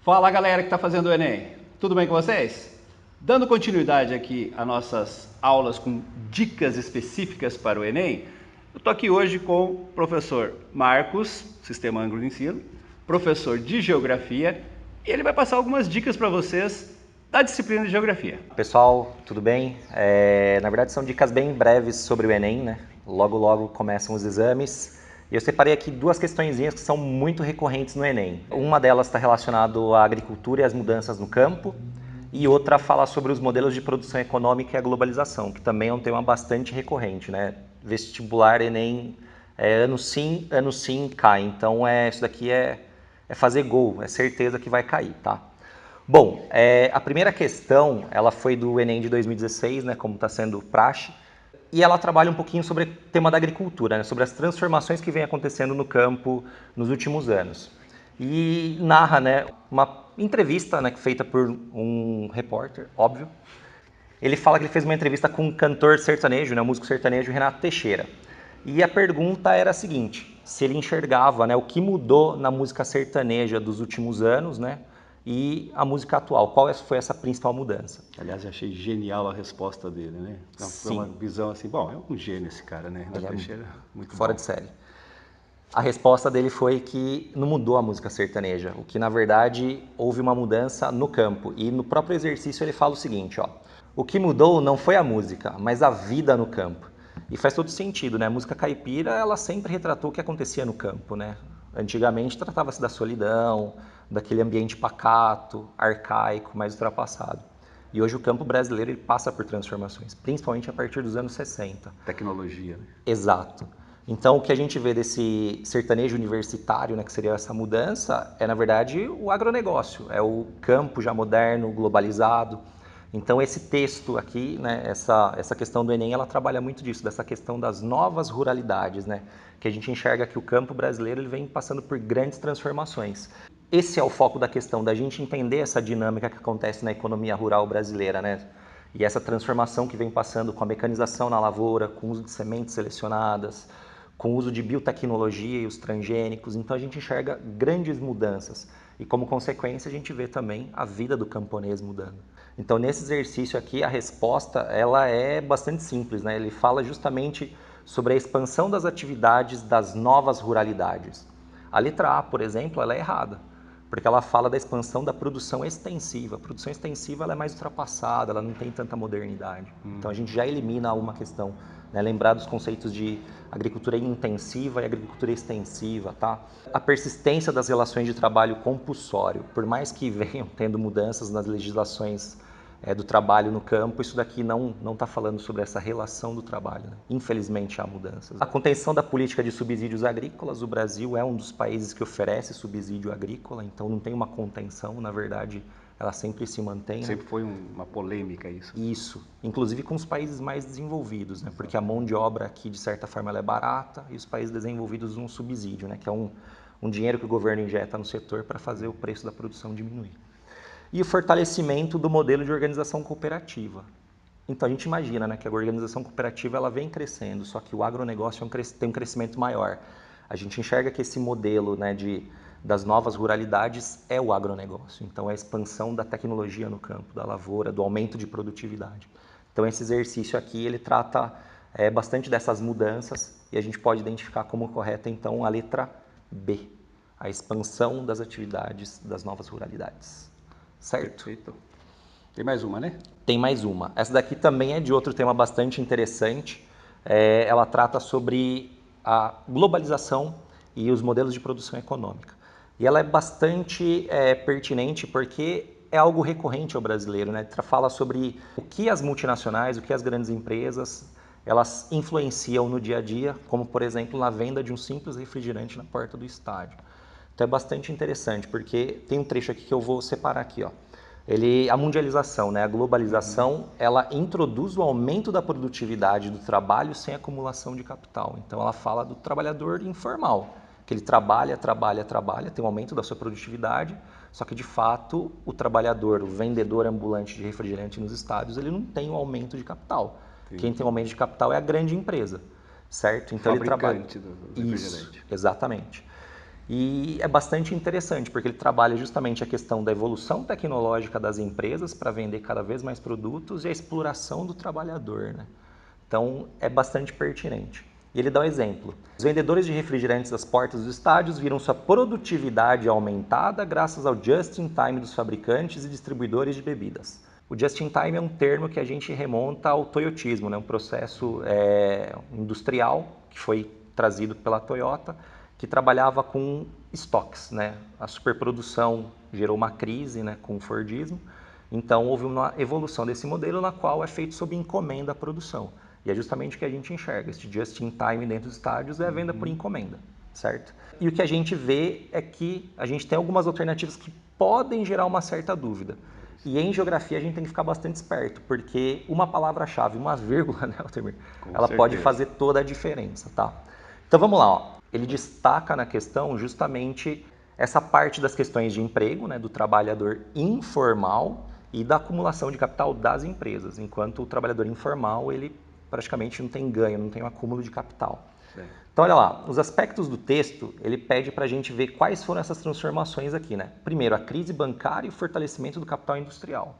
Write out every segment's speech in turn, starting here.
Fala galera que está fazendo o Enem, tudo bem com vocês? Dando continuidade aqui às nossas aulas com dicas específicas para o Enem, eu estou aqui hoje com o professor Marcos, Sistema Ângulo de Ensino, professor de Geografia, e ele vai passar algumas dicas para vocês da disciplina de Geografia. Pessoal, tudo bem? Na verdade são dicas bem breves sobre o Enem, né? Logo começam os exames. E eu separei aqui duas questõezinhas que são muito recorrentes no Enem. Uma delas está relacionada à agricultura e às mudanças no campo, e outra fala sobre os modelos de produção econômica e a globalização, que também é um tema bastante recorrente, né? Vestibular, Enem, ano sim, cai. Então isso daqui é fazer gol, é certeza que vai cair, tá? Bom, a primeira questão, ela foi do Enem de 2016, né, como está sendo praxe, e ela trabalha um pouquinho sobre o tema da agricultura, né, sobre as transformações que vem acontecendo no campo nos últimos anos. E narra, né, uma entrevista, né, feita por um repórter, óbvio. Ele fala que ele fez uma entrevista com um cantor sertanejo, né, um músico sertanejo, Renato Teixeira. E a pergunta era a seguinte, se ele enxergava, né, o que mudou na música sertaneja dos últimos anos, né, e a música atual. Qual foi essa principal mudança? Aliás, eu achei genial a resposta dele, né? Foi uma visão assim, bom, é um gênio esse cara, né? Ele Teixeira, muito fora bom. de série. A resposta dele foi que não mudou a música sertaneja, o que na verdade houve uma mudança no campo. E no próprio exercício ele fala o seguinte, ó, o que mudou não foi a música, mas a vida no campo. E faz todo sentido, né? A música caipira, ela sempre retratou o que acontecia no campo, né? Antigamente tratava-se da solidão, daquele ambiente pacato, arcaico, mais ultrapassado. E hoje o campo brasileiro ele passa por transformações, principalmente a partir dos anos 60. Tecnologia, né? Exato. Então, o que a gente vê desse sertanejo universitário, né, que seria essa mudança, é, na verdade, o agronegócio. É o campo já moderno, globalizado. Então, esse texto aqui, né, essa questão do Enem, ela trabalha muito disso, dessa questão das novas ruralidades, né, que a gente enxerga que o campo brasileiro ele vem passando por grandes transformações. Esse é o foco da questão, da gente entender essa dinâmica que acontece na economia rural brasileira, né? E essa transformação que vem passando com a mecanização na lavoura, com o uso de sementes selecionadas, com o uso de biotecnologia e os transgênicos. Então a gente enxerga grandes mudanças e como consequência a gente vê também a vida do camponês mudando. Então nesse exercício aqui a resposta ela é bastante simples, né? Ele fala justamente sobre a expansão das atividades das novas ruralidades. A letra A, por exemplo, ela é errada, porque ela fala da expansão da produção extensiva. A produção extensiva ela é mais ultrapassada, ela não tem tanta modernidade. Então a gente já elimina uma questão, né? Lembrar dos conceitos de agricultura intensiva e agricultura extensiva, tá? A persistência das relações de trabalho compulsório, por mais que venham tendo mudanças nas legislações do trabalho no campo, isso daqui não está falando sobre essa relação do trabalho, né? Infelizmente há mudanças. A contenção da política de subsídios agrícolas, o Brasil é um dos países que oferece subsídio agrícola, então não tem uma contenção, na verdade ela sempre se mantém. Sempre foi uma polêmica isso. Isso, inclusive com os países mais desenvolvidos, né? Porque a mão de obra aqui de certa forma ela é barata e os países desenvolvidos usam um subsídio, né? Que é um dinheiro que o governo injeta no setor para fazer o preço da produção diminuir. E o fortalecimento do modelo de organização cooperativa. Então a gente imagina, né, que a organização cooperativa ela vem crescendo, só que o agronegócio tem um crescimento maior. A gente enxerga que esse modelo, né, das novas ruralidades é o agronegócio. Então é a expansão da tecnologia no campo, da lavoura, do aumento de produtividade. Então esse exercício aqui ele trata bastante dessas mudanças e a gente pode identificar como correta então a letra B, a expansão das atividades das novas ruralidades. Certo? Perfeito. Tem mais uma, né? Tem mais uma. Essa daqui também é de outro tema bastante interessante. Ela trata sobre a globalização e os modelos de produção econômica. E ela é bastante pertinente porque é algo recorrente ao brasileiro, né? Fala sobre o que as multinacionais, o que as grandes empresas, elas influenciam no dia a dia, como por exemplo na venda de um simples refrigerante na porta do estádio. Então é bastante interessante, porque tem um trecho aqui que eu vou separar aqui, ó. A mundialização, né, a globalização, ela introduz o aumento da produtividade do trabalho sem acumulação de capital. Então ela fala do trabalhador informal, que ele trabalha, tem um aumento da sua produtividade, só que de fato o trabalhador, o vendedor ambulante de refrigerante nos estádios, ele não tem um aumento de capital. Sim. Quem tem um aumento de capital é a grande empresa, certo? Então ele trabalha do refrigerante. Isso, exatamente. E é bastante interessante, porque ele trabalha justamente a questão da evolução tecnológica das empresas para vender cada vez mais produtos e a exploração do trabalhador, né? Então, é bastante pertinente. E ele dá um exemplo. Os vendedores de refrigerantes das portas dos estádios viram sua produtividade aumentada graças ao just-in-time dos fabricantes e distribuidores de bebidas. O just-in-time é um termo que a gente remonta ao toyotismo, né? Um processo industrial que foi trazido pela Toyota, que trabalhava com estoques, né? A superprodução gerou uma crise, né, com o Fordismo, então houve uma evolução desse modelo na qual é feito sob encomenda a produção. E é justamente o que a gente enxerga, este just-in-time dentro dos estádios é a venda por encomenda, certo? E o que a gente vê é que a gente tem algumas alternativas que podem gerar uma certa dúvida. E em geografia a gente tem que ficar bastante esperto, porque uma palavra-chave, uma vírgula, né, Altemir, ela pode fazer toda a diferença, tá? Então vamos lá, ó. Ele destaca na questão justamente essa parte das questões de emprego, né, do trabalhador informal e da acumulação de capital das empresas, enquanto o trabalhador informal, ele praticamente não tem ganho, não tem um acúmulo de capital. Certo. Então olha lá, os aspectos do texto, ele pede para a gente ver quais foram essas transformações aqui, né? Primeiro, a crise bancária e o fortalecimento do capital industrial.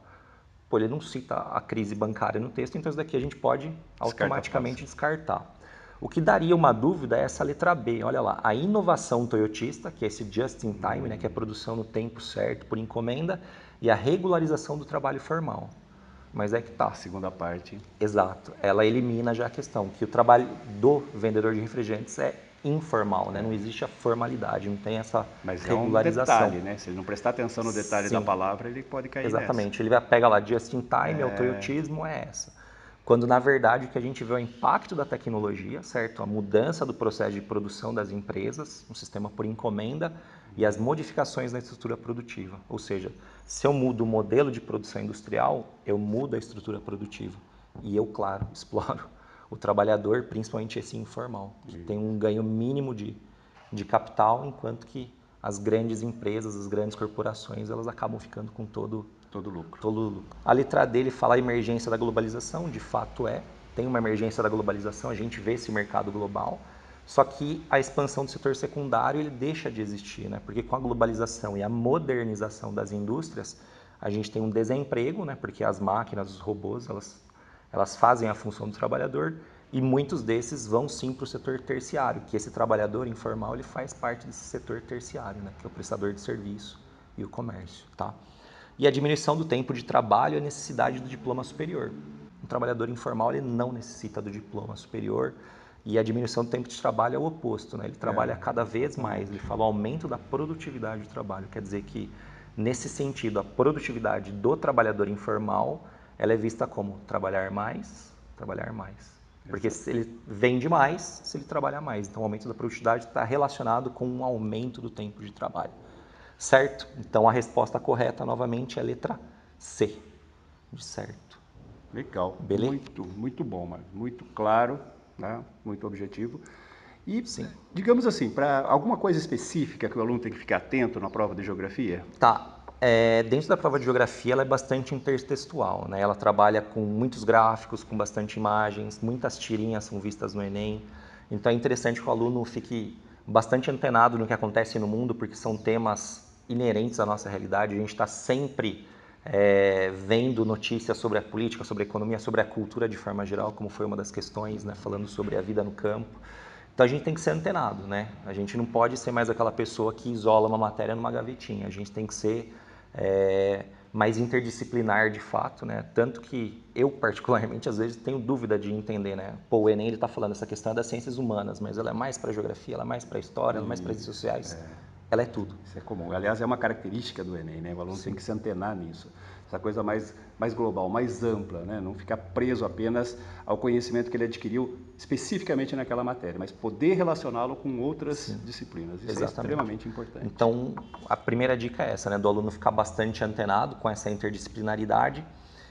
Pô, ele não cita a crise bancária no texto, então isso daqui a gente pode automaticamente descartar. O que daria uma dúvida é essa letra B, olha lá, a inovação toyotista, que é esse just-in-time, né, que é a produção no tempo certo por encomenda, e a regularização do trabalho formal. Mas é que tá. A segunda parte. Exato. Ela elimina já a questão que o trabalho do vendedor de refrigerantes é informal, né? Não existe a formalidade, não tem essa regularização. É um detalhe, né? Se ele não prestar atenção no detalhe da palavra, ele pode cair Exatamente. Ele pega lá just-in-time, o toyotismo é essa. Quando, na verdade, o que a gente vê é o impacto da tecnologia, certo? A mudança do processo de produção das empresas, um sistema por encomenda e as modificações na estrutura produtiva. Ou seja, se eu mudo o modelo de produção industrial, eu mudo a estrutura produtiva. E eu, claro, exploro o trabalhador, principalmente esse informal, que tem um ganho mínimo de capital, enquanto que as grandes empresas, as grandes corporações, elas acabam ficando com todo lucro. A letra dele fala a emergência da globalização, de fato tem uma emergência da globalização, a gente vê esse mercado global, só que a expansão do setor secundário ele deixa de existir, né? Porque com a globalização e a modernização das indústrias, a gente tem um desemprego, né? Porque as máquinas, os robôs, elas fazem a função do trabalhador e muitos desses vão sim para o setor terciário, que esse trabalhador informal ele faz parte desse setor terciário, né? Que é o prestador de serviço e o comércio, tá? E a diminuição do tempo de trabalho e a necessidade do diploma superior. Um trabalhador informal ele não necessita do diploma superior e a diminuição do tempo de trabalho é o oposto, né? Ele trabalha cada vez mais, ele fala o aumento da produtividade do trabalho, quer dizer que nesse sentido a produtividade do trabalhador informal ela é vista como trabalhar mais, porque se ele vende mais, se ele trabalha mais, então o aumento da produtividade está relacionado com um aumento do tempo de trabalho. Certo? Então a resposta correta novamente é a letra C, de certo. Legal. Beleza? Muito bom, Marcos. Muito claro, né? Muito objetivo. E, digamos assim, para alguma coisa específica que o aluno tem que ficar atento na prova de geografia? Tá. Dentro da prova de geografia, ela é bastante intertextual, né? Ela trabalha com muitos gráficos, com bastante imagens, muitas tirinhas são vistas no Enem. Então é interessante que o aluno fique bastante antenado no que acontece no mundo, porque são temas inerentes à nossa realidade. A gente está sempre vendo notícias sobre a política, sobre a economia, sobre a cultura de forma geral, como foi uma das questões, né? Falando sobre a vida no campo. Então a gente tem que ser antenado, né? A gente não pode ser mais aquela pessoa que isola uma matéria numa gavetinha. A gente tem que ser mais interdisciplinar de fato, né? Tanto que eu, particularmente, às vezes tenho dúvida de entender, né? Pô, o Enem está falando essa questão das ciências humanas, mas ela é mais para geografia, ela é mais para história, ela é mais para ciências sociais. Ela é tudo. Isso é comum. Aliás, é uma característica do Enem, né? O aluno tem que se antenar nisso. Essa coisa mais global, mais ampla, né? Não ficar preso apenas ao conhecimento que ele adquiriu especificamente naquela matéria, mas poder relacioná-lo com outras disciplinas. Isso é extremamente importante. Então, a primeira dica é essa, né? Do aluno ficar bastante antenado com essa interdisciplinaridade.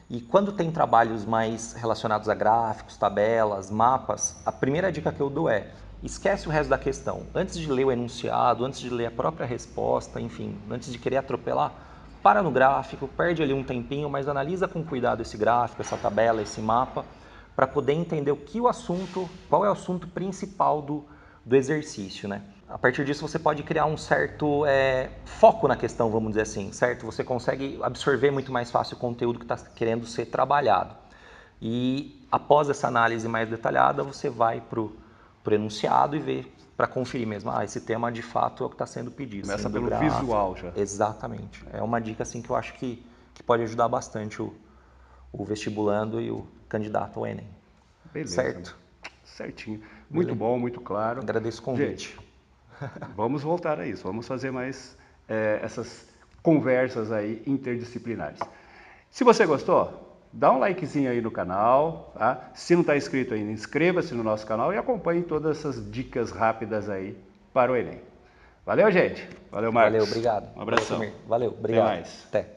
E quando tem trabalhos mais relacionados a gráficos, tabelas, mapas, a primeira dica que eu dou é: esquece o resto da questão. Antes de ler o enunciado, antes de ler a própria resposta, enfim, antes de querer atropelar, para no gráfico, perde ali um tempinho, mas analisa com cuidado esse gráfico, essa tabela, esse mapa, para poder entender qual é o assunto principal do exercício, né? A partir disso você pode criar um certo foco na questão, vamos dizer assim, certo? Você consegue absorver muito mais fácil o conteúdo que está querendo ser trabalhado. E após essa análise mais detalhada, você vai para o enunciado e vê, para conferir mesmo, esse tema de fato é o que está sendo pedido. Começa sendo pelo visual já. Exatamente. É uma dica assim, que eu acho que pode ajudar bastante o vestibulando e o candidato ao Enem. Beleza. Certo? Certinho. Muito bom, muito claro. Agradeço o convite. Gente, vamos voltar a isso. Vamos fazer mais essas conversas aí interdisciplinares. Se você gostou, dá um likezinho aí no canal, tá? Se não está inscrito ainda, inscreva-se no nosso canal e acompanhe todas essas dicas rápidas aí para o Enem. Valeu, gente. Valeu, Marcos. Valeu, obrigado. Um abração. Valeu, obrigado. Até mais. Até.